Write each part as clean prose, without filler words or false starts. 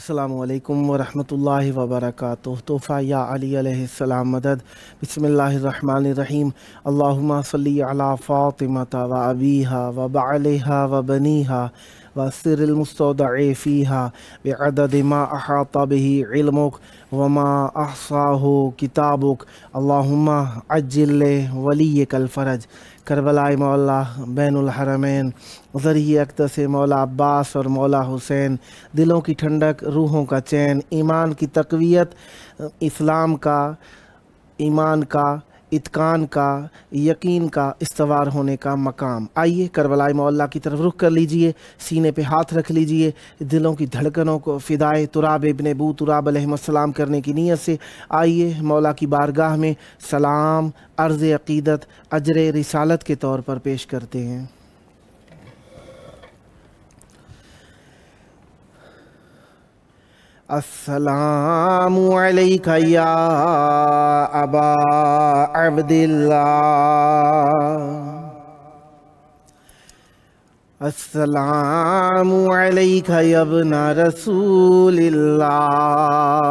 السلام علیکم ورحمۃ اللہ وبرکاتہ۔ تحفہ یا علی علیہ السلام مدد۔ بسم اللہ الرحمن الرحیم۔ اللہم صلی علی فاطمۃ و ابیہا و بعلہا و بنیہا والسر المستودع فیہا بعدد ما احاط بہ علمک وما احصاہ کتابک اللہم عجل ولیک الفرج۔ کربلائے مولا بین الحرمین ذریعہ اقدس مولا عباس اور مولا حسین، دلوں کی ٹھنڈک، روحوں کا چین، ایمان کی تقویت، اسلام کا، ایمان کا، اتقان کا، یقین کا استوار ہونے کا مقام۔ آئیے کربلائے مولا کی طرف رخ کر لیجئے، سینے پہ ہاتھ رکھ لیجئے، دلوں کی دھڑکنوں کو فدائے تراب ابن ابو تراب علیہ السلام کرنے کی نیت سے آئیے مولا کی بارگاہ میں سلام، عرض عقیدت، اجر رسالت کے طور پر پیش کرتے ہیں۔ السلام علیک یا ابا عبداللہ، السلام علیک یا ابن رسول اللہ،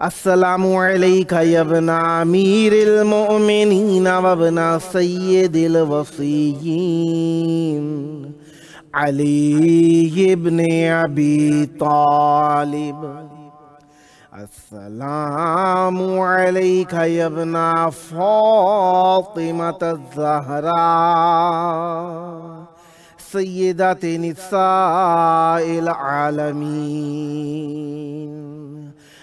السلام علیک یا ابن امیر المؤمنین و ابن سید الوصیین علی ابن ابی طالب، السلام علیک یا ابن فاطمۃ الزہراء سیدۃ نساء العالمین،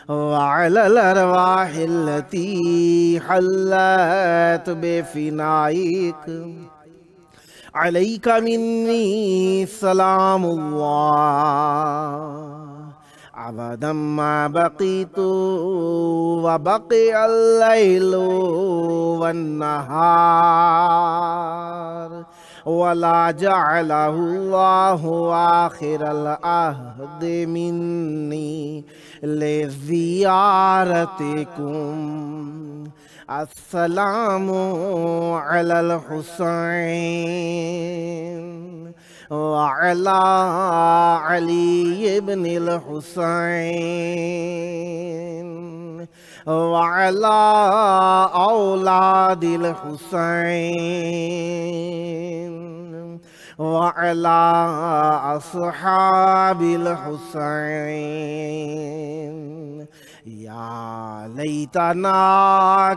وعلی الارواح التي حلت بفنائک علیک منی سلام اللہ، ابدا ما بقیت وبقی اللیل والنہار، ولا جعلہ اللہ آخر العہد منی لزیارتکم، السلام علی الحسین وعلی علی ابن الحسین وعلی اولاد الحسین وعلی اصحاب الحسین، یا لیتنا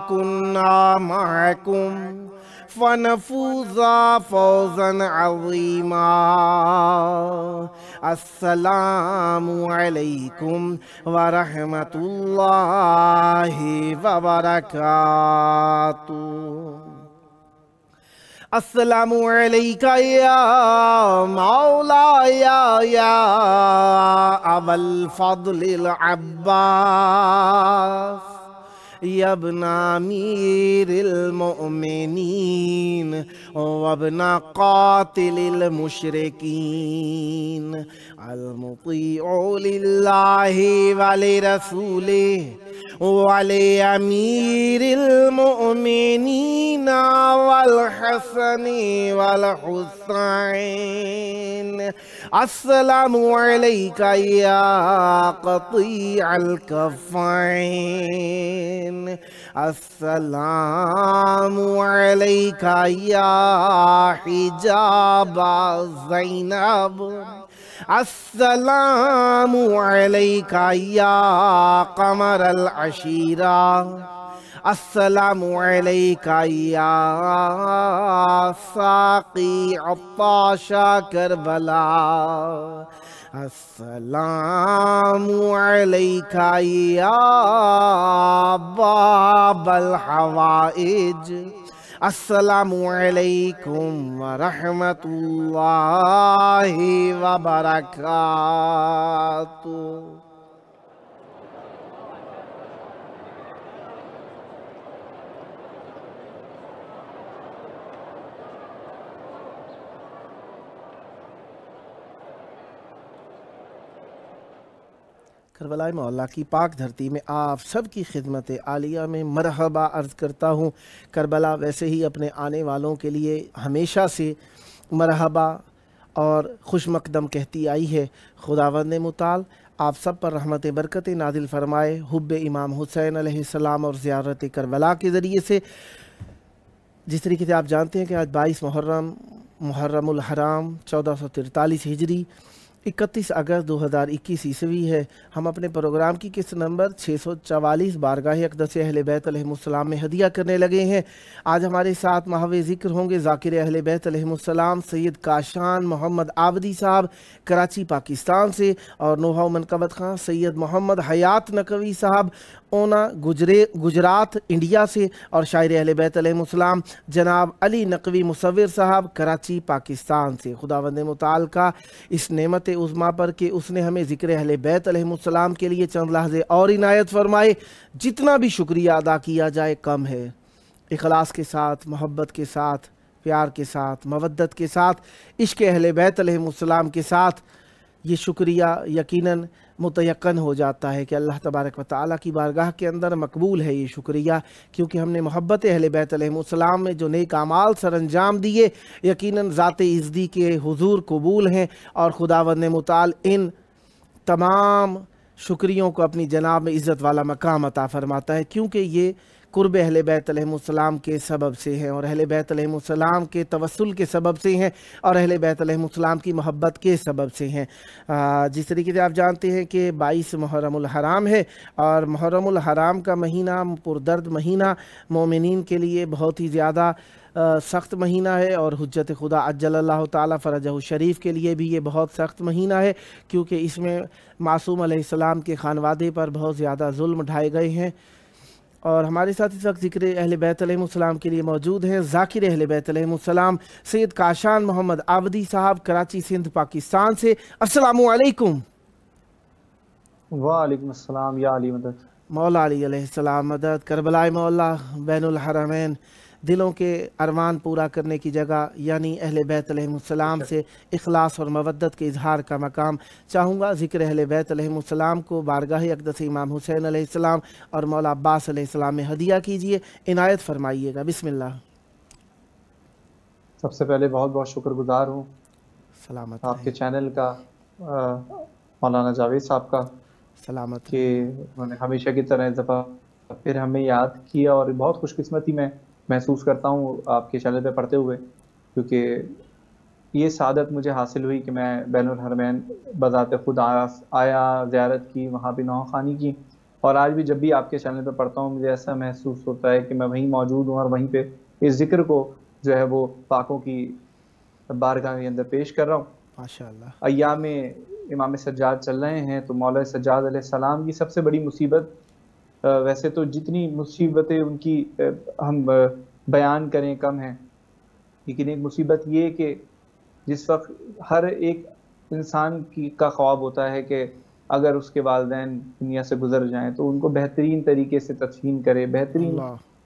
کننا معکم فنفوز فوزا عظیما، السلام علیکم ورحمۃ اللہ وبرکاتہ۔ السلام علیک یا مولایا یا ابا الفضل العباس، یا ابن امیر المؤمنین وابن قاتل المشرکین، المطیع للہ ولرسولہ ولامیر المؤمنین والحسن والحسین، السلام علیک یا قطیع الکفین، السلام علیک یا حجاب زینب، السلام علیک یا قمر العشیرہ، السلام علیک یا ساقی عطاش کربلا، السلام علیک یا باب الحوائج، السلام علیکم ورحمۃ اللہ وبرکاتہ۔ کربلا معلیٰ کی پاک دھرتی میں آپ سب کی خدمت عالیہ میں مرحبا عرض کرتا ہوں۔ کربلا ویسے ہی اپنے آنے والوں کے لیے ہمیشہ سے مرحبا اور خوش مقدم کہتی آئی ہے۔ خداوند متعال آپ سب پر رحمت برکت نازل فرمائے، حب امام حسین علیہ السلام اور زیارت کربلا کے ذریعے سے۔ جس طریقے سے آپ جانتے ہیں کہ آج 22 محرم الحرام 1443 ہجری 31 اگست 2021 عیسوی ہے۔ ہم اپنے پروگرام کی قسط نمبر 644 بارگاہ اقدس اہل بیت علیہ السلام میں ہدیہ کرنے لگے ہیں۔ آج ہمارے ساتھ محو ذکر ہوں گے ذاکر اہل بیت علیہ السلام سید کاشان محمد عابدی صاحب کراچی پاکستان سے، اور نوحہ منقبت خان سید محمد حیات نقوی صاحب اونا گجرات انڈیا سے، اور شاعر اہل بیت علیہ السلام جناب علی نقوی مصور صاحب کراچی پاکستان سے۔ خداوند متعال کا اس نعمت عظمیٰ پر کہ اس نے ہمیں ذکر اہل بیت علیہ السلام کے لیے چند لحظے اور عنایت فرمائے، جتنا بھی شکریہ ادا کیا جائے کم ہے۔ اخلاص کے ساتھ، محبت کے ساتھ، پیار کے ساتھ، مودت کے ساتھ، عشق اہل بیت علیہ السلام کے ساتھ یہ شکریہ یقیناً متیقن ہو جاتا ہے کہ اللہ تبارک و تعالیٰ کی بارگاہ کے اندر مقبول ہے یہ شکریہ، کیونکہ ہم نے محبت اہل بیت علیہ السلام میں جو نیک اعمال سر انجام دیے یقیناً ذات عزتی کے حضور قبول ہیں، اور خداوند متعال ان تمام شکریوں کو اپنی جناب میں عزت والا مقام عطا فرماتا ہے، کیونکہ یہ قرب اہل بیت علیہ السلام کے سبب سے ہیں، اور اہل بیت علیہ السلام کے توسل کے سبب سے ہیں، اور اہل بیت علیہ السلام کی محبت کے سبب سے ہیں۔ جس طریقے سے آپ جانتے ہیں کہ 22 محرم الحرام ہے، اور محرم الحرام کا مہینہ پردرد مہینہ مومنین کے لیے بہت ہی زیادہ سخت مہینہ ہے، اور حجت خدا عجل اللہ تعالیٰ فرجہ شریف کے لیے بھی یہ بہت سخت مہینہ ہے، کیونکہ اس میں معصوم علیہ السلام کے خانوادے پر بہت زیادہ ظلم ڈھائے گئے ہیں۔ اور ہمارے ساتھ اس وقت ذکر اہل بیت علیہ السلام کے لیے موجود ہیں ذاکر اہل بیت علیہ السلام سید کاشان محمد عابدی صاحب کراچی سندھ پاکستان سے۔ السلام علیکم۔ وعلیکم السلام یا علی مدد۔ مولا علی علیہ السلام مدد۔ کربلا مولا بین الحرمین، دلوں کے ارمان پورا کرنے کی جگہ، یعنی اہل بیت علیہ السلام سے اخلاص اور مودت کے اظہار کا مقام۔ چاہوں گا ذکر اہل بیت علیہ السلام کو بارگاہ اقدس امام حسین علیہ السلام اور مولا عباس علیہ السلام میں ہدیہ کیجئے، عنایت فرمائیے گا۔ بسم اللہ۔ سب سے پہلے بہت بہت شکر گزار ہوں سلامت آپ کے چینل کا، مولانا جاوید صاحب کا، سلامت کہ انہوں نے ہمیشہ کی طرح اس دفعہ پھر ہمیں یاد کیا، اور بہت خوش قسمتی میں محسوس کرتا ہوں آپ کے چینل پہ پڑھتے ہوئے، کیونکہ یہ سعادت مجھے حاصل ہوئی کہ میں بین الحرمین بذات خود آیا، زیارت کی، وہاں پہ نوحہ خوانی کی، اور آج بھی جب بھی آپ کے چینل پہ پڑھتا ہوں مجھے ایسا محسوس ہوتا ہے کہ میں وہیں موجود ہوں، اور وہیں پہ اس ذکر کو جو ہے وہ پاکوں کی بارگاہ کے اندر پیش کر رہا ہوں۔ ماشاءاللہ۔ ایام امام سجاد چل رہے ہیں، تو مولا سجاد علیہ السلام کی سب سے بڑی مصیبت، ویسے تو جتنی مصیبتیں ان کی ہم بیان کریں کم ہیں، لیکن ایک مصیبت یہ کہ جس وقت ہر ایک انسان کا خواب ہوتا ہے کہ اگر اس کے والدین دنیا سے گزر جائیں تو ان کو بہترین طریقے سے تدفین کرے، بہترین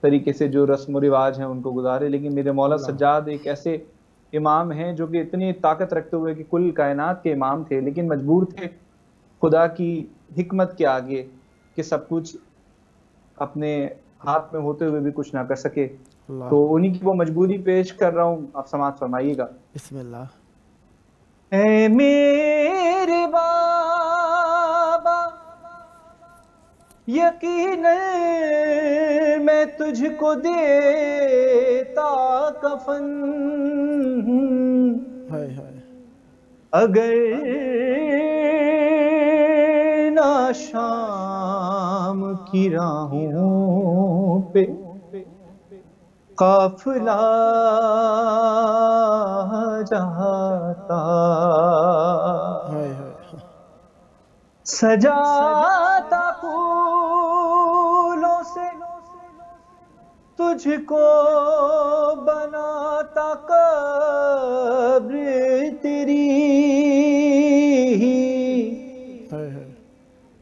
طریقے سے جو رسم و رواج ہیں ان کو گزارے، لیکن میرے مولا سجاد ایک ایسے امام ہیں جو کہ اتنی طاقت رکھتے ہوئے کہ کل کائنات کے امام تھے، لیکن مجبور تھے خدا کی حکمت کے آگے کہ سب کچھ اپنے ہاتھ میں ہوتے ہوئے بھی کچھ نہ کر سکے، تو انہی کی وہ مجبوری پیش کر رہا ہوں، آپ سماعت فرمائیے گا۔ بسم اللہ۔ اے میرے بابا یقیناً میں تجھ کو دیتا کفن، اگر نہ شام کی راہوں پہ قافلہ جاتا، سجاتا پھولوں سے تجھ کو بناتا قبر تیری،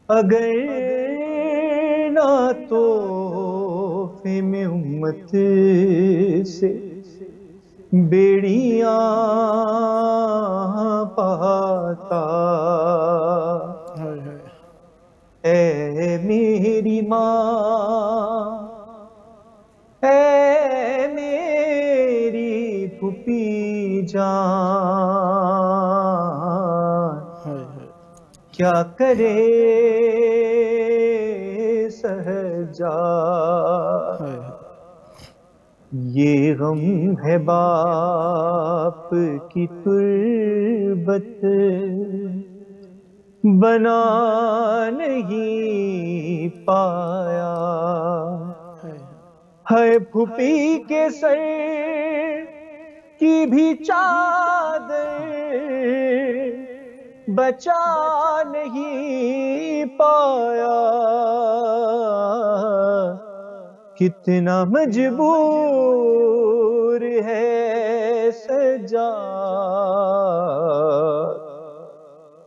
اگر نہ تحفے میں امت سے بیڑیاں پاتا، کیا کرے سجاد، یہ غم ہے باپ کی تربت، بنا نہیں پایا، ہے پھوپھی کے سر کی بھی چادر بچا نہیں پایا، کتنا مجبور ہے سجاد،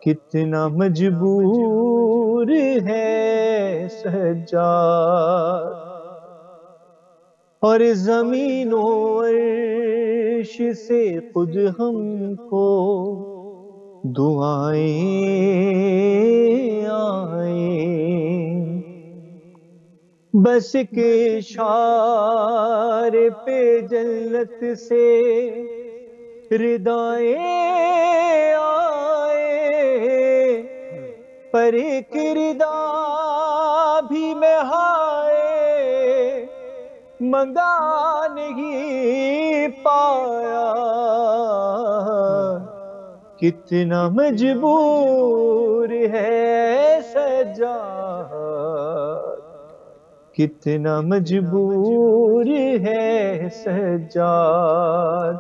کتنا مجبور ہے سجاد، اور زمین و عرش سے خود ہم کو دعائیں آئیں، بس ایک اشارے پہ جنت سے ردائیں آئے، پر ایک ردا بھی میں ہائے منگا نہیں پایا، کتنا مجبور ہے سجاد، کتنا مجبور ہے سجاد،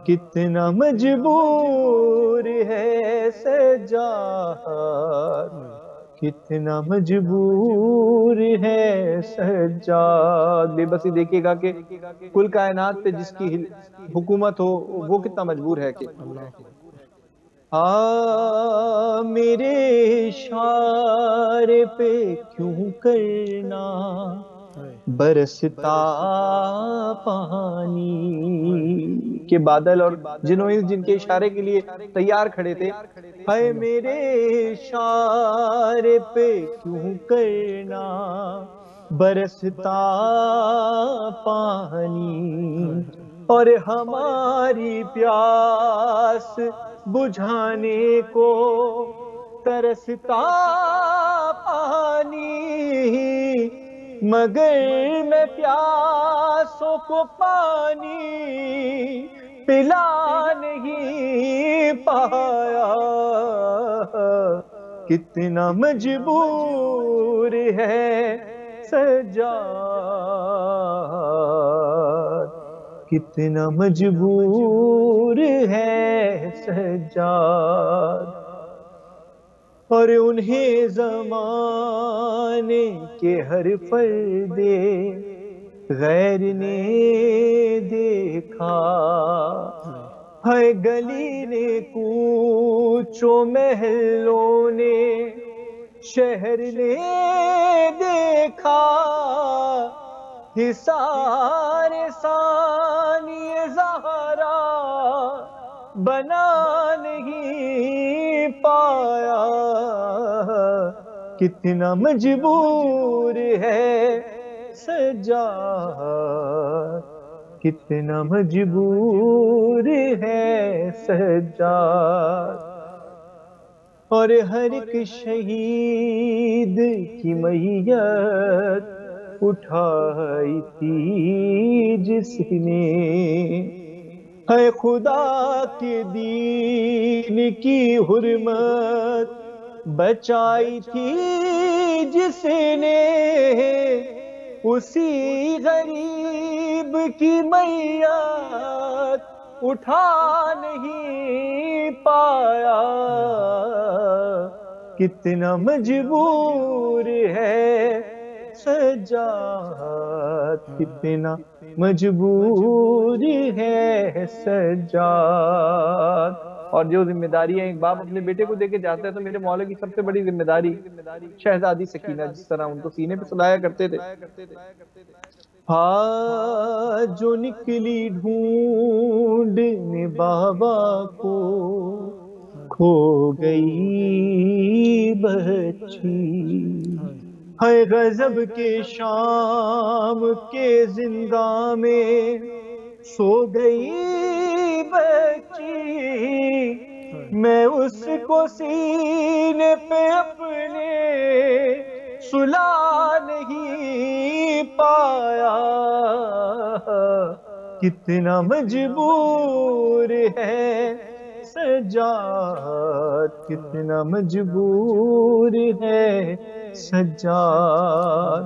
کتنا مجبور ہے سجاد، کتنا مجبور ہے سجاد۔ بے بسی دیکھیے گا کہ کل کائنات پہ جس کی حکومت ہو وہ کتنا مجبور ہے کہ میرے اشارے پہ کیوں کرنا برستا پانی، کہ بادل اور جنوں جن کے اشارے کے لیے تیار کھڑے تھے، ہائے میرے اشارے پہ کیوں کرنا برستا پانی، اور ہماری پیاس بجھانے کو ترستا پانی، مگر میں پیاسوں کو پانی پلا نہیں پایا، کتنا مجبور ہے سجاد، کتنا مجبور ہے سجاد، اور انہیں زمانے کے ہر فرد غیر نے دیکھا، ہے گلی نے کوچوں محلوں نے شہر نے دیکھا، حصار ثانی زہرا بنا نہیں پایا، کتنا مجبور ہے سجاد، کتنا مجبور ہے سجاد، اور ہر ایک شہید کی میت اٹھائی تھی جس نے، ہے خدا کے دین کی حرمت بچائی تھی جس نے، اسی غریب کی میت اٹھا نہیں پایا، کتنا مجبور ہے سجاد، کتنا مجبور ہے سجاد۔ اور جو ذمہ داریاں ایک باپ اپنے بیٹے کو دے کے جاتا ہے، تو میرے مولا کی سب سے بڑی ذمہ داری شہزادی سکینہ، جس طرح ان کو سینے پہ سلایا کرتے تھے، جو نکلی ڈھونڈنے بابا کو کھو گئی بچی، ہے غضب کے شام کے زنداں میں سو گئی بچی، میں اس کو سینے پہ اپنے سلا نہیں پایا، کتنا مجبور ہے سجاد، کتنا مجبور ہے سجاد،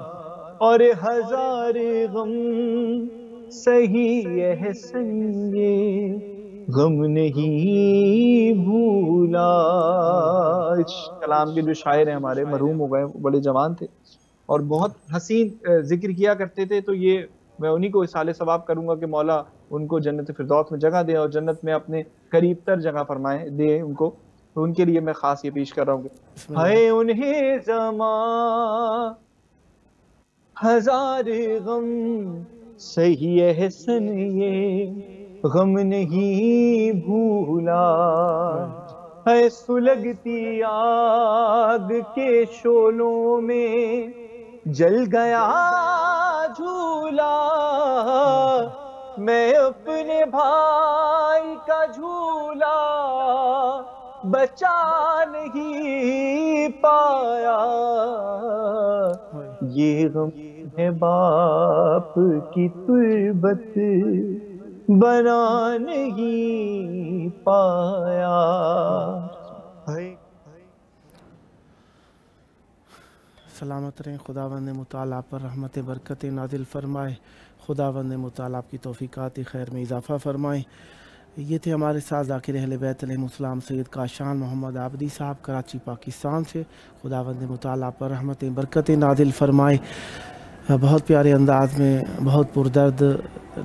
اور ہزار غم سہی احسن یہ غم نہیں بھولا۔ اس کلام کے جو شاعر ہیں ہمارے مرحوم ہو گئے، بڑے جوان تھے اور بہت حسین ذکر کیا کرتے تھے، تو یہ میں انہی کو اصالِ ثواب کروں گا کہ مولا ان کو جنت فردوس میں جگہ دے اور جنت میں اپنے قریب تر جگہ فرمائے دے ان کو، تو ان کے لیے میں خاص یہ پیش کر رہا ہوں کہ ہے انہیں زمان ہزار غم سہی احسن یہ غم نہیں بھولا، ہے سلگتی آگ کے شعلوں میں جل گیا جھولا، میں اپنے بھائی کا جھولا بچا نہیں پایا، یہ غم ہے باپ کی تربت بنا نہیں پایا۔ سلامت رہیں، خداوند متعال آپ پر رحمت برکت نازل فرمائے، خداوند متعال آپ کی توفیقات خیر میں اضافہ فرمائے۔ یہ تھے ہمارے ساتھ ذاکر اہل بیت علیہ السلام سید کاشان محمد عابدی صاحب کراچی پاکستان سے، خداوند متعال آپ پر رحمت برکت نازل فرمائے۔ بہت پیارے انداز میں، بہت پردرد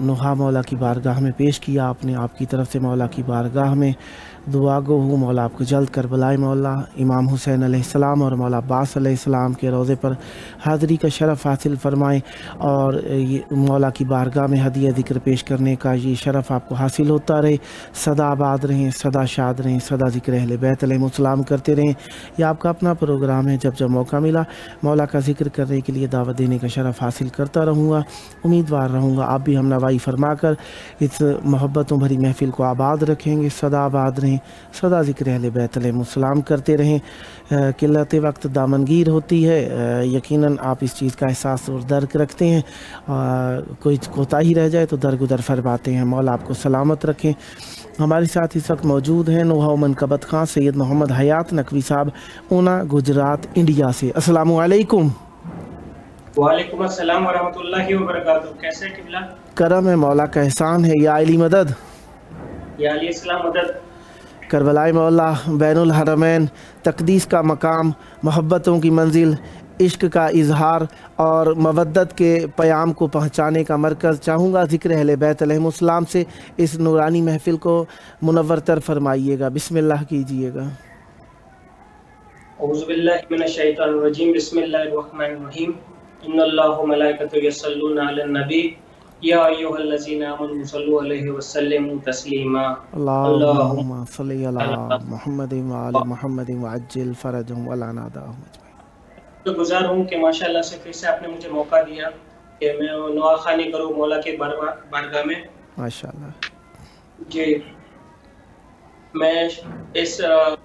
نوحہ مولا کی بارگاہ میں پیش کیا آپ نے، آپ کی طرف سے مولا کی بارگاہ میں دعا گو ہوں مولا آپ کو جلد کربلائے مولا امام حسین علیہ السلام اور مولا عباس علیہ السلام کے روضے پر حاضری کا شرف حاصل فرمائیں، اور یہ مولا کی بارگاہ میں ہدیہ ذکر پیش کرنے کا یہ شرف آپ کو حاصل ہوتا رہے، سدا آباد رہیں، سدا شاد رہیں، سدا ذکر اہل بیت علیہ السلام کرتے رہیں۔ یہ آپ کا اپنا پروگرام ہے، جب جب موقع ملا مولا کا ذکر کرنے کے لیے دعوت دینے کا شرف حاصل کرتا رہوں گا، امیدوار رہوں گا آپ بھی ہم نوائی فرما کر اس محبتوں بھری محفل کو آباد رکھیں گے، سدا آباد رہیں، سدا ذکر اہل بیت علیہ السلام کرتے رہیں۔ قلت وقت دامنگیر ہوتی ہے، یقیناً آپ اس چیز کا احساس اور درک رکھتے ہیں، کوئی کوتاہی رہ جائے تو درگزر فرماتے ہیں، مولا آپ کو سلامت رکھیں۔ ہمارے ساتھ اس وقت موجود ہیں نوحہ و منقبت خان سید محمد حیات نقوی صاحب، اونا گجرات انڈیا سے۔ السلام علیکم۔ وعلیکم السلام ورحمۃ اللہ وبرکاتہ، کیسے قبلہ؟ کرم ہے، مولا کا احسان ہے، یا علی مدد، یا علی السلام مدد۔ کربلائے مولا بین الحرمین، تقدیس کا مقام، محبتوں کی منزل، عشق کا اظہار اور مودت کے پیام کو پہنچانے کا مرکز، چاہوں گا ذکر اہل بیت علیہ السلام سے اس نورانی محفل کو منور تر فرمائیے گا، بسم اللہ کیجئے گا۔ اعوذ باللہ من الشیطان الرجیم، بسم اللہ الرحمن الرحیم، ان اللہ و ملائکتہ یصلون علی النبی یا ایھا الذین آمنوا صلوا علیہ وسلموا تسلیما۔ اللہم صلی علی محمد وآل محمد وعجل فرجهم ولا ناداهم اجمعین۔ تو گزار ہوں کہ ماشاءاللہ سے پھر سے آپ نے مجھے موقع دیا کہ میں نوحہ خوانی کروں مولا کے بارگاہ میں۔ ماشاءاللہ جی، میں اس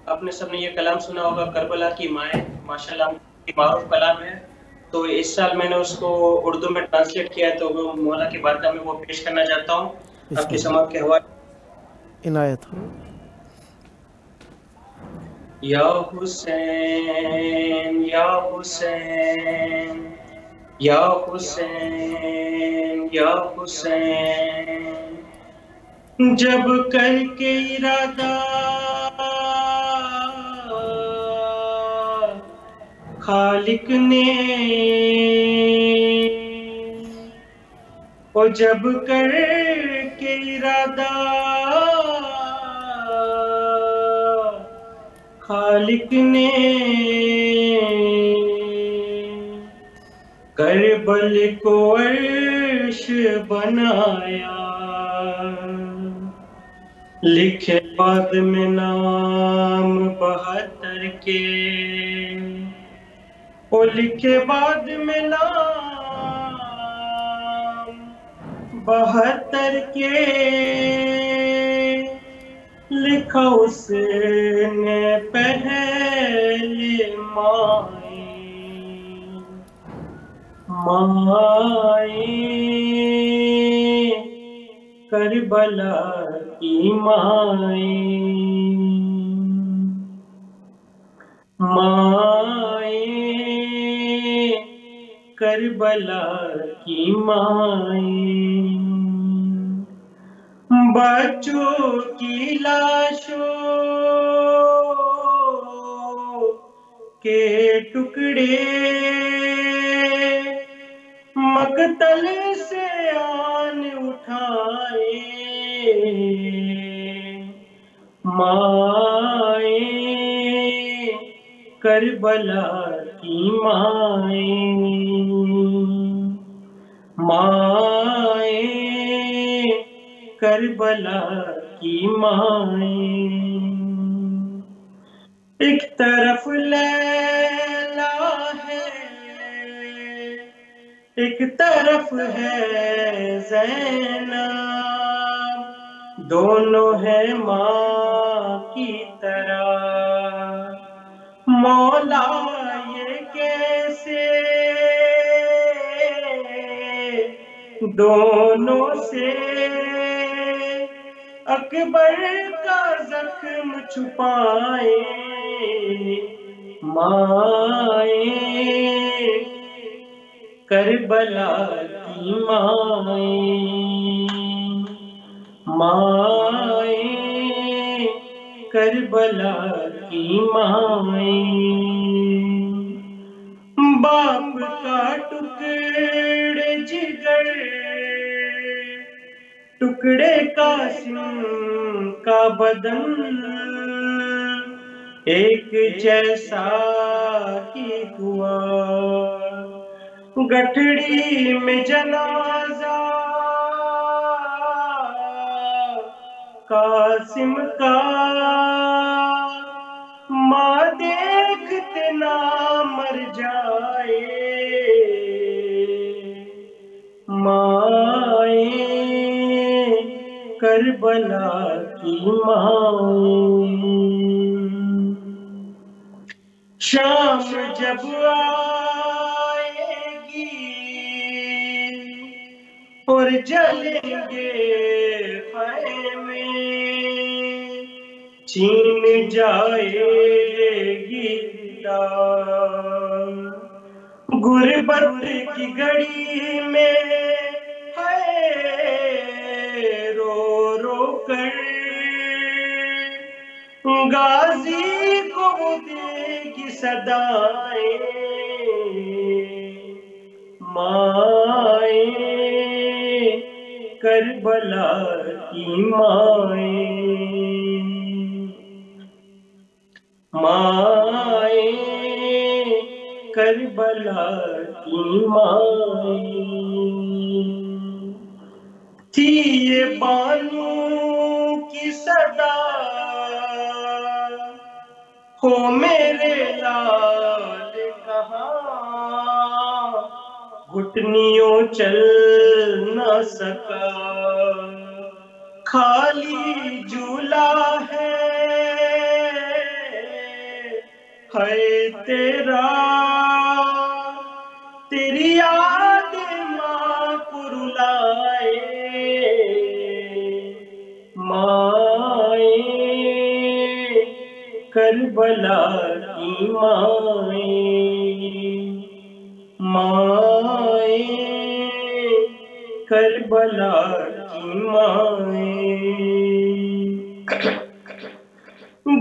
آپ نے سب نے یہ کلام سنا ہوگا کربلا کی مائیں، ماشاءاللہ معروف کلام ہے، تو اس سال میں نے اس کو اردو میں ٹرانسلیٹ کیا ہے، تو وہ مولا کی بارگاہ میں وہ پیش کرنا چاہتا ہوں آپ کی سماعت کے حوالے۔ عنایت ہو۔ یا حسین یا حسین یا حسین یا حسین، جب کر کے ارادہ خالق نے، اور جب کر کے ارادہ خالق نے، کربل کو عرش بنایا، لکھے بعد میں نام 72 کے، اور لکھے بعد میں نام 72 کے، لکھا اس نے پہلے مائیں کربلا کی مائیں کربلا کی مائیں بچوں کی لاشوں کے ٹکڑے مقتل سے آن اٹھائے مائیں کربلا کی مائیں کربلا کی مائیں ایک طرف لیلا ہے ایک طرف ہے زینب دونوں ہیں ماں کی طرح مولا یہ کیسے دونوں سے اکبر کا زخم چھپائے مائیں کربلا کی مائیں کربلا کی مائیں باپ کا ٹکڑے جگر ٹکڑے قاسم کا بدن ایک جیسا ہی ہوا گٹھڑی میں جنازہ قاسم کا ماں دیکھتے نہ مر جائے مائیں کربلا کی مائیں شام جب آئے گی اور جلیں گے خیمے چین جائے گی غربت کی گھڑی میں ہے رو رو کر غازی کو دے گی صدائیں مائیں کربلا کی مائیں کربلا کی مائیں تھی یہ بانو کی صدا ہو میرے لال کہاں گھٹنیوں چل نہ سکا خالی جھولا ہے تیرا تیری یاد ماں کو رلائے مائیں کربلا کی مائیں کربلا کی مائیں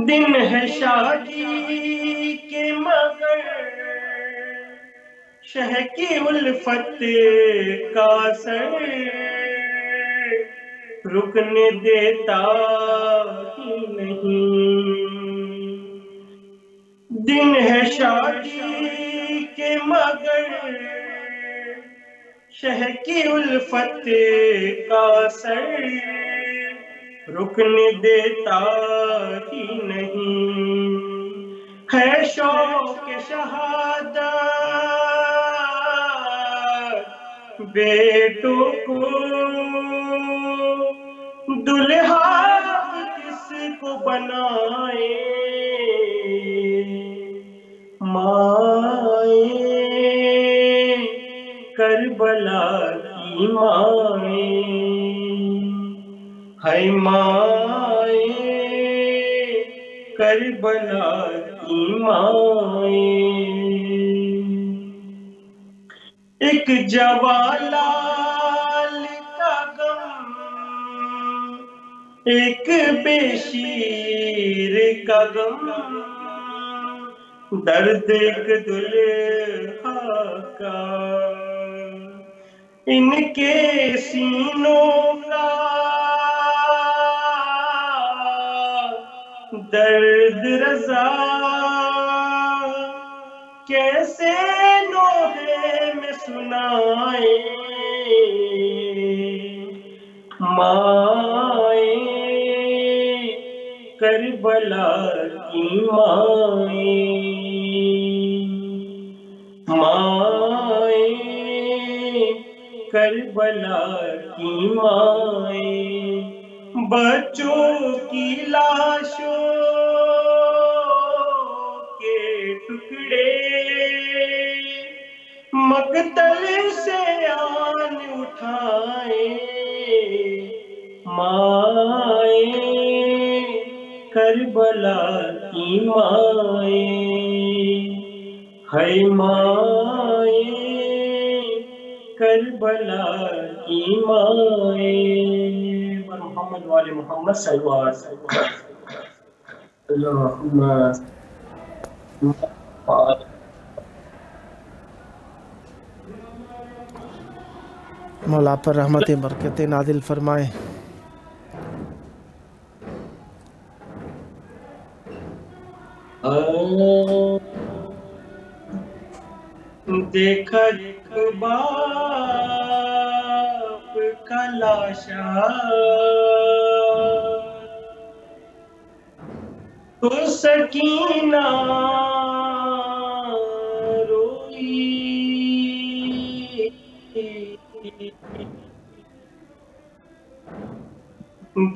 دن ہے شادی کے مگر شہ کی الفت کا سر رکنے دیتا ہی نہیں دن ہے شادی کے مگر شہ کی الفت کا سر رکنے دیتا ہی نہیں ہے شوق شہادت بیٹوں کو دلہا کس کو بنائے مائیں کربلا کی مائیں، ہے مائیں کربلا کی مائیں، ایک جوالال کا غم، ایک بے شیر کا غم، درد ایک دلہا کا، ان کے سینوں کا درد رضا کیسے نوحے میں سنائے مائیں کربلا کی مائیں، مائیں کربلا کی مائیں، بچوں کی لاشوں کے ٹکڑے مقتل سے آن اٹھائے مائیں کربلا کی مائیں، ہے مائیں کربلا کی مائیں، محمد والے محمد صلی اللہ علیہ وسلم۔ مولا پر رحمت برکت نازل فرمائے۔ دیکھا ایک باپ کا لاشا تو سکینہ روئی،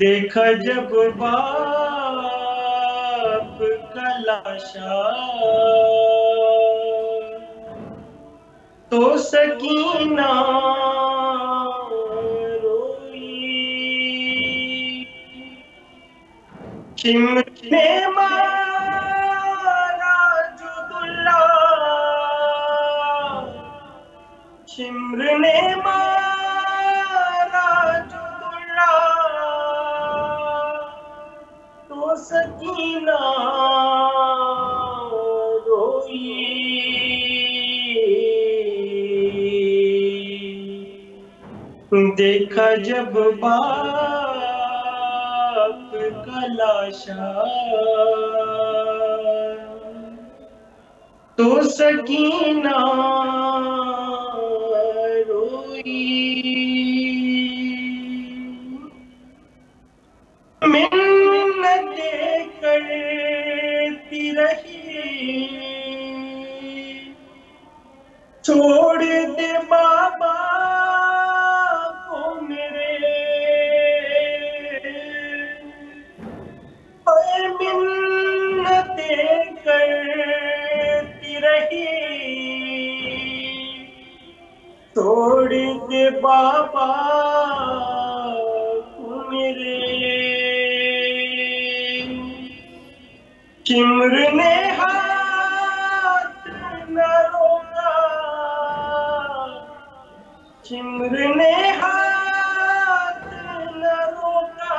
دیکھا جب باپ کا لاشا تو سکینہ روئی، چمٹ نے مارا جدلہ، چمر نے مارا جدلہ تو سکینہ روئی، دیکھا جب باپ کا لاشا تو سکینہ روئی، منتیں کرتی رہی چھوڑ دے بابا کو میرے، اے منتیں کرتی رہی چھوڑ دے بابا کو میرے، چمر نے ہاتھ نہ روکا، چمر نے ہاتھ نہ روکا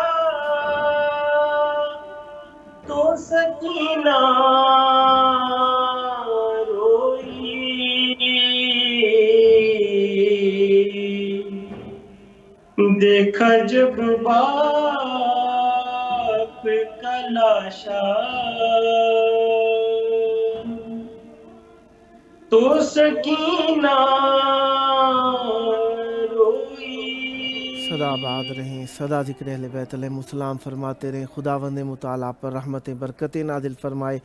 تو سکینہ روئی، دیکھا جب باپ کا لاشا تو سکینہ روئی۔ صدا آباد رہیں، صدا ذکر اہل بیت علیہ السلام فرماتے رہیں، خداوند متعالی پر رحمت برکت نازل فرمائے۔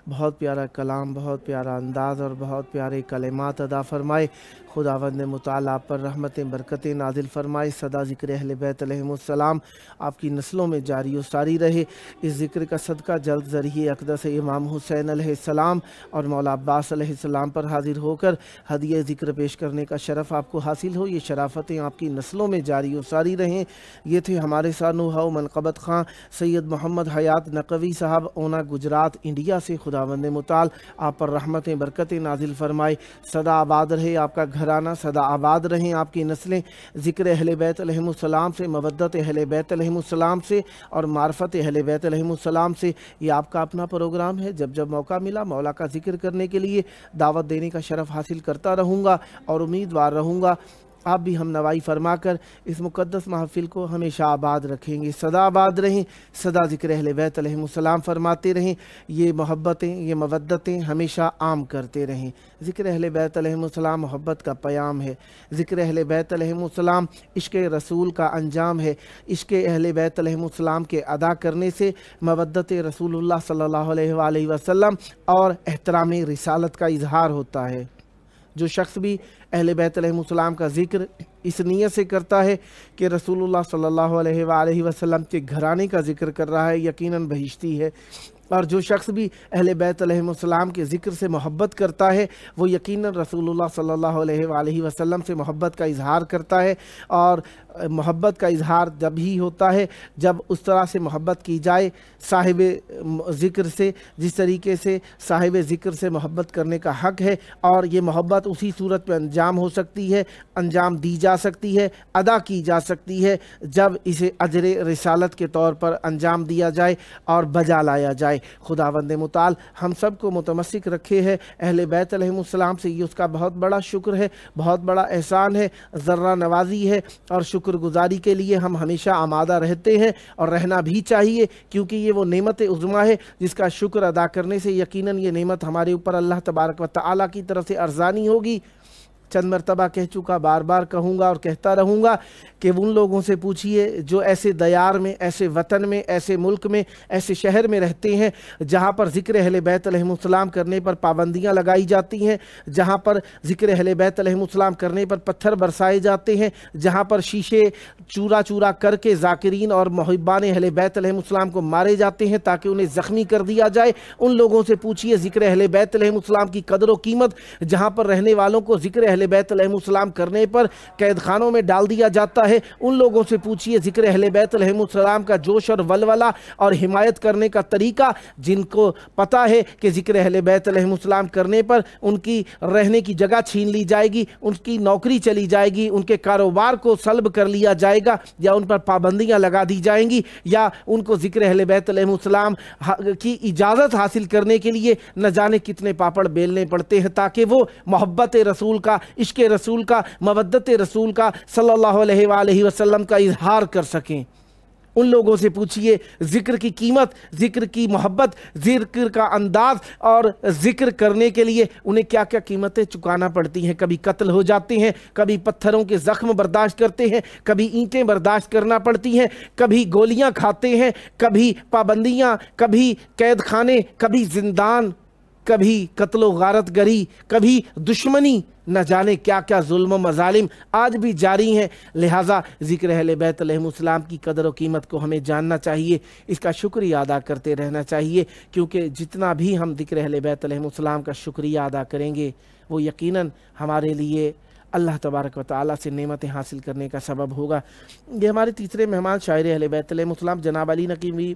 बहुत प्यारा कलाम, बहुत प्यारा अंदाज़ और बहुत प्यारे कलिमात अदा फरमाए। खुदावंद मुताल आप पर रहमतें बरकतें नाजिल फरमाए। सदा ज़िक्र अहले बैत अलैहिमुस्सलाम आपकी नस्लों में जारी व सारी रहे। इस ज़िक्र का सदका जल्द ज़रिए अक़दस इमाम हुसैन अलैहिस्सलाम और मौला अब्बास अलैहिस्सलाम पर हाजिर होकर हदिया ज़िक्र पेश करने का शरफ़ आपको हासिल हो। ये शराफ़तें आपकी नस्लों में जारी व सारी रहें। ये थे हमारे सानूहा मनक़बत ख़ां सैयद मोहम्मद हयात नक़वी साहब, ओना गुजरात इंडिया से। खुदावंद मुताल आप पर रहमतें बरकतें नाजिल फरमाए। सदा आबाद रहे आपका घराना, सदा आबाद रहें आपकी नस्लें। ज़िक्र अहले बैत अलैहिमुस्सलाम से, मवद्दत अहले बैत अलैहिमुस्सलाम से और मार्फत अहले बैत अलैहिमुस्सलाम से। ये आपका अपना प्रोग्राम है। जब जब मौका मिला मौला का ज़िक्र करने के लिए दावत देने का शरफ़ हासिल करता रहूँगा और उम्मीदवार रहूँगा आप भी हम नवाई फरमाकर इस मुक़द्दस महफ़िल को हमेशा आबाद रखेंगे। सदा आबाद रहें, सदा ज़िक्र अहले बैत अलैहिमुस्सलाम फरमाते रहें। ये मोहब्बतें, ये मवद्दतें हमेशा आम करते रहें। ज़िक्र अहले बैत अलैहिमुस्सलाम मोहब्बत का पयाम है। ज़िक्र अहले बैत अलैहिमुस्सलाम इश्क़ रसूल का अंजाम है। इश्क़ अहले बैत अलैहिमुस्सलाम के अदा करने से मवद्दत रसूलुल्लाह सल्लल्लाहु अलैहि वसल्लम और एहतराम रिसालत का इजहार होता है। जो शख्स भी अहले बैत अलैहिमुस्सलाम का ज़िक्र इस नीयत से करता है कि रसूलुल्लाह सल्लल्लाहु अलैहि वसल्लम के घराने का ज़िक्र कर रहा है, यकीनन बहिश्ती है। और जो शख्स भी अहले बैत अलैहिमुस्सलाम के ज़िक्र से मोहब्बत करता है वो यकीनन रसूलुल्लाह सल्लल्लाहु अलैहि वसल्लम से मोहब्बत का इजहार करता है। और मोहब्बत का इजहार जब ही होता है जब उस तरह से मोहब्बत की जाए साहिब ज़िक्र से, जिस तरीके से साहिब ज़िक्र से मोहब्बत करने का हक़ है। और ये मोहब्बत उसी सूरत में अंजाम हो सकती है, अंजाम दी जा सकती है, अदा की जा सकती है जब इसे अजर रिसालत के तौर पर अंजाम दिया जाए और बजा लाया जाए। खुदावंद मुताल हम सब को मुतमस्सिक रखे है अहले बैत अलैहिमुस्सलाम से। ये उसका बहुत बड़ा शुक्र है, बहुत बड़ा एहसान है, ज़र्रा नवाजी है। और शुक्रगुजारी के लिए हम हमेशा आमादा रहते हैं और रहना भी चाहिए, क्योंकि ये वो नेमत उज़्मा है जिसका शुक्र अदा करने से यकीनन ये नेमत हमारे ऊपर अल्लाह तबारक व तआला की तरफ से अर्ज़ानी होगी। चंद मरतबा कह चुका, बार बार कहूँगा और कहता रहूँगा कि उन लोगों से पूछिए जो ऐसे दयार में, ऐसे वतन में, ऐसे मुल्क में, ऐसे शहर में रहते हैं जहाँ पर ज़िक्र अहले बैत अलैहिमुस्सलाम करने पर पाबंदियाँ लगाई जाती हैं, जहाँ पर ज़िक्र अहले बैत अलैहिमुस्सलाम करने पर पत्थर बरसाए जाते हैं, जहाँ पर शीशे चूरा चूरा करके ज़ाकिरीन और मुहिब्बान अहले बैत अलैहिमुस्सलाम को मारे जाते हैं ताकि उन्हें ज़ख्मी कर दिया जाए। उन लोगों से पूछिए ज़िक्र अहले बैत अलैहिमुस्सलाम की कदर व कीमत, जहाँ पर रहने वालों को ज़िक्र अहले बैत अलैहिमुस्सलाम करने पर कैद खानों में डाल दिया जाता है। उन लोगों से पूछिए ज़िक्र अहले बैत अलैहिमुस्सलाम का जोश और वलवला और हिमायत करने का तरीका, जिनको पता है कि ज़िक्र अहले बैत अलैहिमुस्सलाम करने पर उनकी रहने की जगह छीन ली जाएगी, उनकी नौकरी चली जाएगी, उनके कारोबार को सल्ब कर लिया जाएगा या उन पर पाबंदियाँ लगा दी जाएंगी, या उनको ज़िक्र अहले बैत अलैहिमुस्सलाम की इजाज़त हासिल करने के लिए न जाने कितने पापड़ बेलने पड़ते हैं ताकि वो मोहब्बत रसूल का, इश्क़ रसूल का, मवद्दत रसूल का सल्लल्लाहु अलैहि वसल्लम का इजहार कर सकें। उन लोगों से पूछिए ज़िक्र की कीमत, ज़िक्र की मोहब्बत, ज़िक्र का अंदाज़ और ज़िक्र करने के लिए उन्हें क्या क्या कीमतें चुकाना पड़ती हैं। कभी कत्ल हो जाते हैं, कभी पत्थरों के ज़ख्म बर्दाश्त करते हैं, कभी ईंटें बर्दाश्त करना पड़ती हैं, कभी गोलियां खाते हैं, कभी पाबंदियां, कभी कैद खाने, कभी ज़िंदान, कभी कत्लो गारत गरी, कभी दुश्मनी, न जाने क्या क्या जुल्म मजालिम आज भी जारी हैं। लिहाजा ज़िक्र अहले बैत अलैहिमुस्सलाम की कदर व कीमत को हमें जानना चाहिए, इसका शुक्रिया अदा करते रहना चाहिए, क्योंकि जितना भी हम ज़िक्र अहले बैत अलैहिमुस्सलाम का शुक्रिया अदा करेंगे वो यकीनन हमारे लिए अल्लाह तबारक व तआला से नेमतें हासिल करने का सबब होगा। ये हमारे तीसरे मेहमान शायर अहले बैत अलैहिमुस्सलाम जनाब अली नकीवी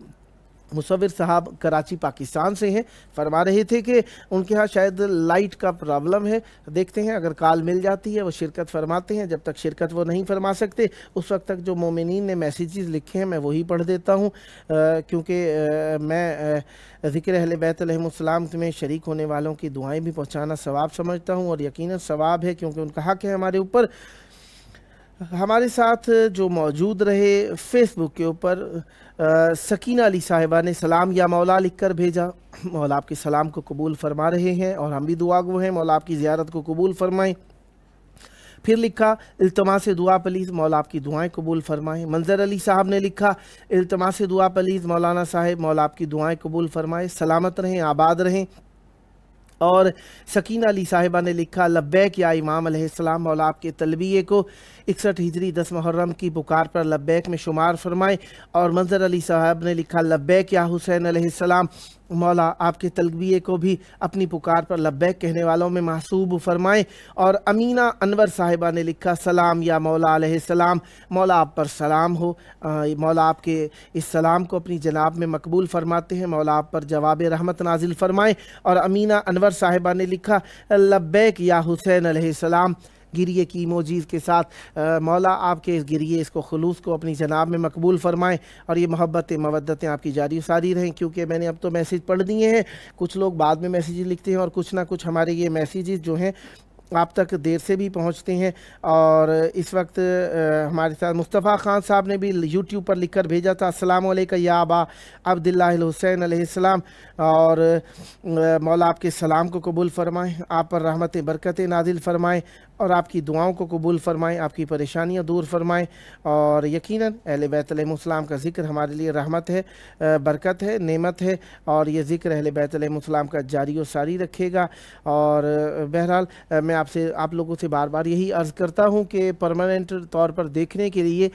मुसव्विर साहब कराची पाकिस्तान से हैं। फरमा रहे थे कि उनके यहाँ शायद लाइट का प्रॉब्लम है, देखते हैं अगर कॉल मिल जाती है वो शिरकत फरमाते हैं, जब तक शिरकत वो नहीं फरमा सकते उस वक्त तक जो मोमिनीन ने मैसेजेस लिखे हैं मैं वही पढ़ देता हूँ, क्योंकि मैं ज़िक्र अहले बैत अलैहिमुस्सलाम में शरीक होने वालों की दुआएँ भी पहुँचाना सवाब समझता हूँ और यकीनन सवाब है, क्योंकि उनका हक़ है हमारे ऊपर। हमारे साथ जो मौजूद रहे फेसबुक के ऊपर सकीना अली साहिबा ने सलाम या मौला लिख कर भेजा। मौला आपके सलाम को कबूल फरमा रहे हैं और हम भी दुआ गो हैं, मौला आपकी ज़ियारत को कबूल फरमाएं। फिर लिखा इल्तमास दुआ प्लीज़ मौला आपकी दुआएं कबूल फरमाएं। मंजर अली साहब ने लिखा इल्तमास दुआ प्लीज़ मौलाना साहिब मौला आपकी दुआएं कबूल फरमाएं, सलामत रहें, आबाद रहें। और सकीना अली साहिबा ने लिखा लब्बैक या इमाम अलैहिस्सलाम मौला आपके तलबिये को 61 हिजरी 10 मुहर्रम की पुकार पर लब्बैक में शुमार फरमाए। और मंजर अली साहब ने लिखा लब्बैक या हुसैन अलैहिस्सलाम मौला आपके तलबिये को भी अपनी पुकार पर लब्बैक कहने वालों में महसूब फरमाएं। और अमीना अनवर साहिबा ने लिखा सलाम या मौला अलैहिस्सलाम मौला आप पर सलाम हो, मौला आपके इस सलाम को अपनी जनाब में मकबूल फरमाते हैं, मौला आप पर जवाब रहमत नाजिल फरमाएं। और अमीना अनवर साहिबा ने लिखा लब्बैक या हुसैन अलैहिस्सलाम गिरिए की इमोजीज़ के साथ मौला आपके इस गिरिए इसको खुलूस को अपनी जनाब में मकबूल फरमाएं और ये मोहब्बतें मवद्दतें आपकी जारी सारी रहें। क्योंकि मैंने अब तो मैसेज पढ़ दिए हैं, कुछ लोग बाद में मैसेज लिखते हैं और कुछ ना कुछ हमारे ये मैसेजेस जो हैं आप तक देर से भी पहुंचते हैं। और इस वक्त हमारे साथ मुस्तफ़ा ख़ान साहब ने भी यूट्यूब पर लिखकर भेजा था अस्सलामु अलैका या अबा अब्दुल्लाह हुसैन अलैहिस्सलाम, और मौला आपके सलाम को कबूल फ़रमाएँ, आप पर रहमतें बरकतें नाजिल फ़रमाएँ और आपकी दुआओं को कबूल फ़रमाएँ, आपकी परेशानियाँ दूर फ़रमाएँ। और यकीनन अहले बैत अलैहिमुस्सलाम का ज़िक्र हमारे लिए रहमत है, बरकत है, नेमत है और ये ज़िक्र अहले बैत अलैहिमुस्सलाम का जारी व सारी रखेगा। और बहरहाल मैं आपसे आप लोगों से बार बार यही अर्ज़ करता हूँ कि परमानेंट तौर पर देखने के लिए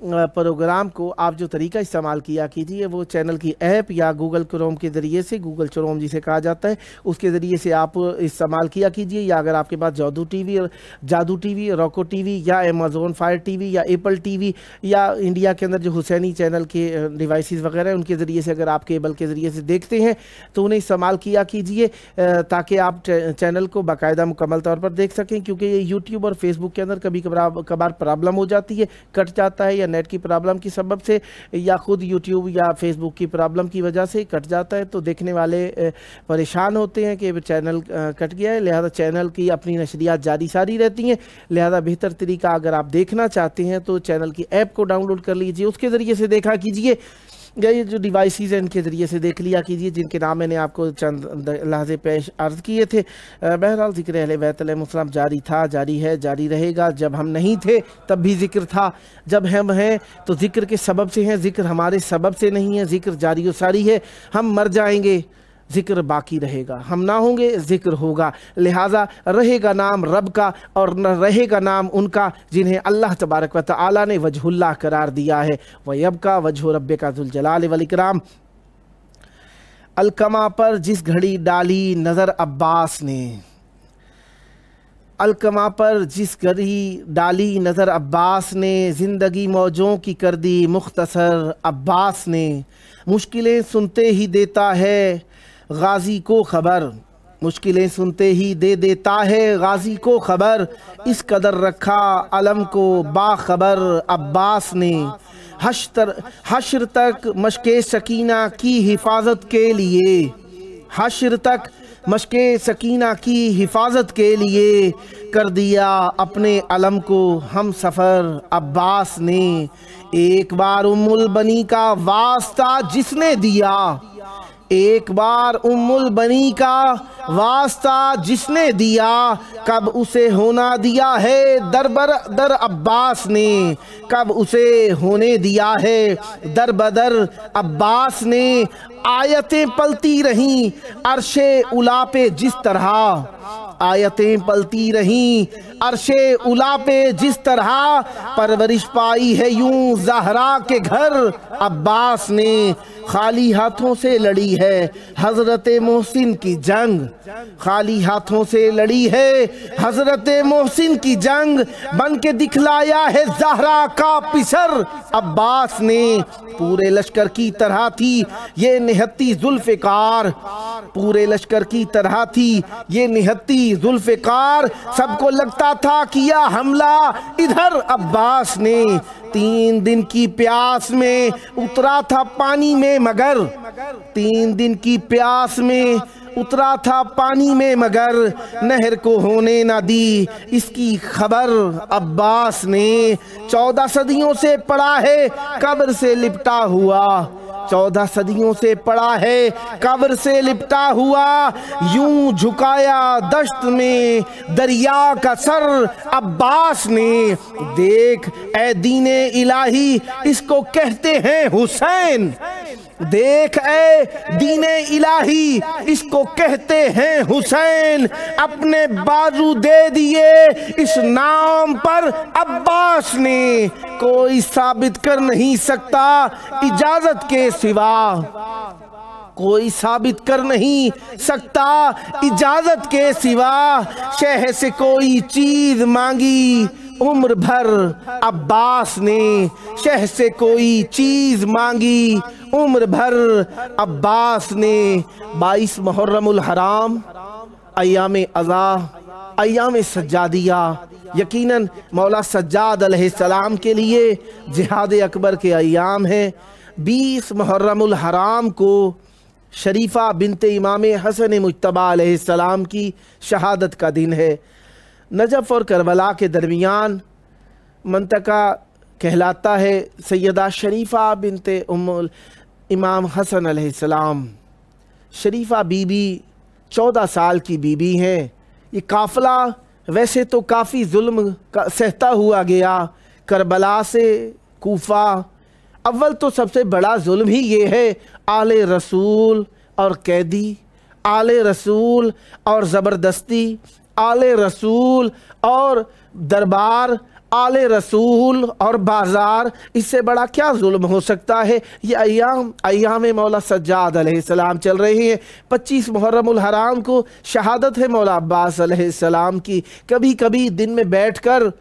प्रोग्राम को आप जो तरीका इस्तेमाल किया कीजिए वो चैनल की ऐप या गूगल क्रोम के ज़रिए से, गूगल क्रोम जिसे कहा जाता है, उसके ज़रिए से आप इस्तेमाल किया कीजिए। या अगर आपके पास जादू टीवी, रॉको टीवी या अमेज़ॉन फायर टीवी या एप्पल टीवी या इंडिया के अंदर जो हुसैनी चैनल के डिवाइसेस वगैरह हैं उनके ज़रिए से अगर आप केबल के ज़रिए से देखते हैं तो उन्हें इस्तेमाल किया कीजिए ताकि आप चैनल को बाकायदा मुकम्मल तौर पर देख सकें। क्योंकि ये यूट्यूब और फेसबुक के अंदर कभी कभार प्रॉब्लम हो जाती है, कट जाता है, या नेट की प्रॉब्लम की सबब से या ख़ुद यूट्यूब या फेसबुक की प्रॉब्लम की वजह से कट जाता है, तो देखने वाले परेशान होते हैं कि चैनल कट गया है। लिहाजा चैनल की अपनी नशरियात जारी सारी रहती हैं। लिहाजा बेहतर तरीका अगर आप देखना चाहते हैं तो चैनल की ऐप को डाउनलोड कर लीजिए, उसके ज़रिए से देखा कीजिए, या ये जो डिवाइसेस हैं इनके ज़रिए से देख लिया कीजिए जिनके नाम मैंने आपको चंद लहज़े पेश अर्ज़ किए थे। बहरहाल ज़िक्र अहले बैत अलैहिमुस्सलाम जारी था, जारी है, जारी रहेगा। जब हम नहीं थे तब भी ज़िक्र था, जब हम हैं तो ज़िक्र के सबब से हैं, ज़िक्र हमारे सबब से नहीं है, ज़िक्र जारी व सारी है। हम मर जाएंगे ज़िक्र बाकी रहेगा, हम ना होंगे ज़िक्र होगा। लिहाजा रहेगा नाम रब का और न रहेगा नाम उनका जिन्हें अल्लाह तबारक व तआला ने वजहुल्लाह करार दिया है। वयबका वजहु रब्बिका ज़ुल जलाल वल इकराम। अलकमा पर जिस घड़ी डाली नज़र अब्बास ने, अलकमा पर जिस घड़ी डाली नज़र अब्बास ने, ज़िंदगी मौजों की कर दी मुख्तसर अब्बास ने। मुश्किलें सुनते ही देता है गाजी को खबर, मुश्किलें सुनते ही दे देता है गाजी को खबर। इस कदर रखा अलम को बाखबर अब्बास ने। हश्र तक मशके सकीना की हिफाजत के लिए, हश्र तक मशके सकीना की हिफाजत के लिए कर दिया अपने अलम को हम सफ़र अब्बास ने। एक बार उम्मुल बनी का वास्ता जिसने दिया, एक बार उम्मुल बनी का वास्ता जिसने दिया, कब उसे होना दिया है दर अब्बास ने, कब उसे होने दिया है दर बदर अब्बास ने। आयतें पलती रहीं अर्शे उला पे जिस तरह, आयतें पलती रहीं अर्शे उला पे जिस तरह, परवरिश पाई है यूं ज़हरा के घर अब्बास ने। खाली हाथों से लड़ी है हज़रत मोहसिन की जंग, खाली हाथों से लड़ी है हज़रत मोहसिन की जंग। बन के दिखलाया है ज़हरा का पिसर अब्बास ने। पूरे लश्कर की तरह थी ये निहत्ती जुल्फ़िकार, पूरे लश्कर की तरह थी ये निहत्ती जुल्फ़िकार। सबको लगता था किया हमला इधर अब्बास ने। 3 दिन की प्यास में उतरा था पानी में मगर, 3 दिन की प्यास में उतरा था पानी में मगर, नहर को होने ना दी इसकी खबर अब्बास ने। 14 सदियों से पड़ा है कब्र से लिपटा हुआ, 14 सदियों से पड़ा है कब्र से लिपटा हुआ, यूं झुकाया दश्त में दरिया का सर अब्बास ने। देख ऐ दीने इलाही इसको कहते हैं हुसैन, देख ऐ दीने इलाही इसको कहते हैं हुसैन। अपने बाजू दे दिए इस नाम पर अब्बास ने, कोई साबित कर नहीं सकता इजाजत के सिवा, कोई साबित कर नहीं सकता इजाजत के सिवा। शह से कोई चीज मांगी उम्र भर अब्बास ने, शह से कोई चीज मांगी उम्र भर अब्बास ने। 22 मुहर्रमुल हराम अय्याम अज़ा, अय्याम सज्जादिया, यकीनन मौला सज्जाद अलैहिस्सलाम के लिए जिहाद अकबर के अय्याम हैं। 20 मुहर्रमुल हराम को शरीफा बिनते इमाम हसन मुज्तबा अलैहिस्सलाम की शहादत का दिन है। नजफ़ और करबला के दरमियान मंतका कहलाता है सैयदा शरीफा बिनते उम्मुल इमाम हसन अलैहिस्सलाम। शरीफा बीबी 14 साल की बीबी हैं। ये काफ़िला वैसे तो काफ़ी जुल्म सहता हुआ गया करबला से कूफा। अव्वल तो सबसे बड़ा जुल्म ही ये है आले रसूल और कैदी, आले रसूल और ज़बरदस्ती, आले रसूल और दरबार, आले रसूल और बाज़ार, इससे बड़ा क्या जुल्म हो सकता है। ये अय्याम मौला सज्जाद अलैहिस्सलाम चल रहे हैं। 25 मुहर्रमुल हराम को शहादत है मौला अब्बास अलैहिस्सलाम की। कभी कभी दिन में बैठकर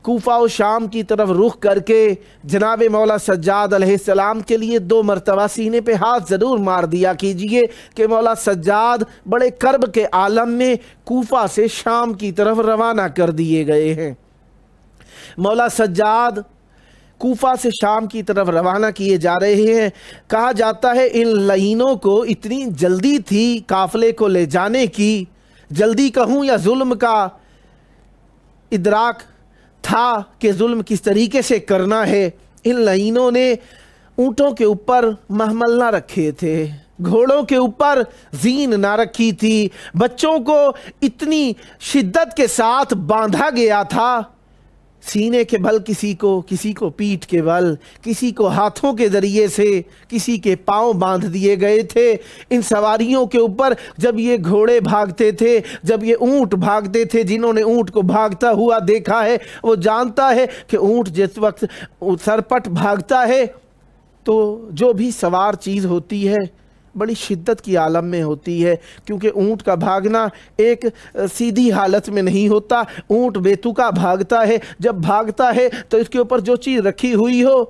कूफा और शाम की तरफ रुख करके जनाब मौला सज्जाद अलैहिस्सलाम के लिए 2 मरतबा सीने पे हाथ ज़रूर मार दिया कीजिए कि मौला सज्जाद बड़े कर्ब के आलम में कूफा से शाम की तरफ रवाना कर दिए गए हैं। मौला सज्जाद कूफा से शाम की तरफ रवाना किए जा रहे हैं। कहा जाता है इन लईनों को इतनी जल्दी थी काफ़िले को ले जाने की, जल्दी कहूँ या जुल्म का इदराक था कि जुल्म किस तरीके से करना है। इन लईनों ने ऊँटों के ऊपर महमल ना रखे थे, घोड़ों के ऊपर जीन ना रखी थी, बच्चों को इतनी शिद्दत के साथ बांधा गया था, सीने के बल किसी को पीठ के बल, किसी को हाथों के ज़रिए से, किसी के पांव बांध दिए गए थे। इन सवारियों के ऊपर जब ये घोड़े भागते थे, जब ये ऊंट भागते थे, जिन्होंने ऊंट को भागता हुआ देखा है वो जानता है कि ऊंट जिस वक्त सरपट भागता है तो जो भी सवार चीज़ होती है बड़ी शिद्दत की आलम में होती है, क्योंकि ऊँट का भागना एक सीधी हालत में नहीं होता। ऊँट बेतुका भागता है, जब भागता है तो इसके ऊपर जो चीज़ रखी हुई हो,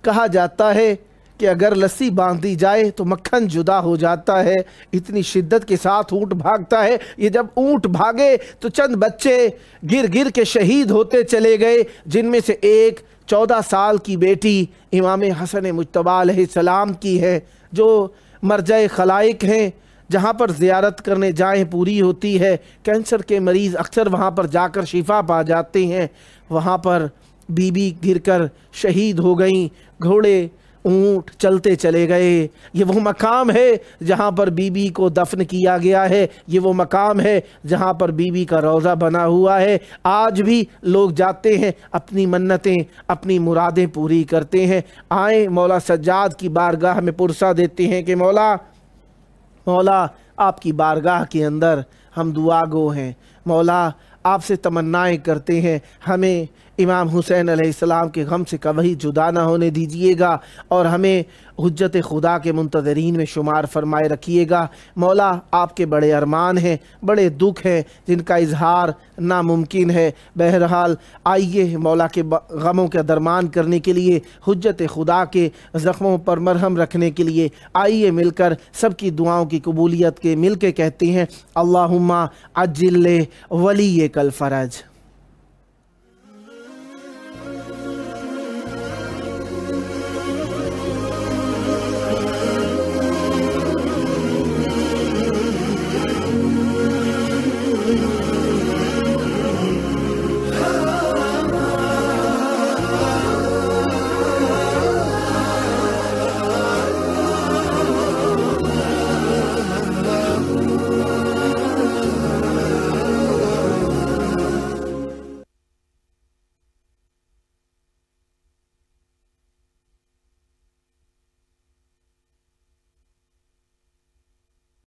कहा जाता है कि अगर लस्सी बांध दी जाए तो मक्खन जुदा हो जाता है, इतनी शिद्दत के साथ ऊँट भागता है। ये जब ऊँट भागे तो चंद बच्चे गिर गिर के शहीद होते चले गए, जिनमें से एक 14 साल की बेटी इमाम हसन मुज्तबा अलैहिस्सलाम की है, जो मरजाए खलाइक हैं, जहाँ पर ज़ियारत करने जाएँ पूरी होती है। कैंसर के मरीज़ अक्सर वहाँ पर जाकर शिफा पा जाते हैं। वहाँ पर बीबी गिरकर शहीद हो गई, घोड़े ऊँट चलते चले गए। ये वो मकाम है जहाँ पर बीबी को दफन किया गया है, ये वो मकाम है जहाँ पर बीबी का रोज़ा बना हुआ है। आज भी लोग जाते हैं, अपनी मन्नतें, अपनी मुरादें पूरी करते हैं। आए मौला सज्जाद की बारगाह में पुरसा देते हैं कि मौला आपकी बारगाह के अंदर हम दुआ गो हैं। मौला आपसे तमन्नाएं करते हैं, हमें इमाम हुसैन अलैहिस्सलाम के गम से कभी जुदा ना होने दीजिएगा और हमें हुज्जत खुदा के मुंतज़रीन में शुमार फरमाए रखिएगा। मौला आपके बड़े अरमान हैं, बड़े दुख हैं जिनका इजहार नामुमकिन है। बहरहाल आइए मौला के गमों का दरमान करने के लिए, हुज्जत खुदा के ज़ख्मों पर मरहम रखने के लिए आइए मिलकर सबकी दुआओं की कबूलियत के मिल के कहते हैं अल्लाहुम्मा अज्जिल वली कल फ़रज।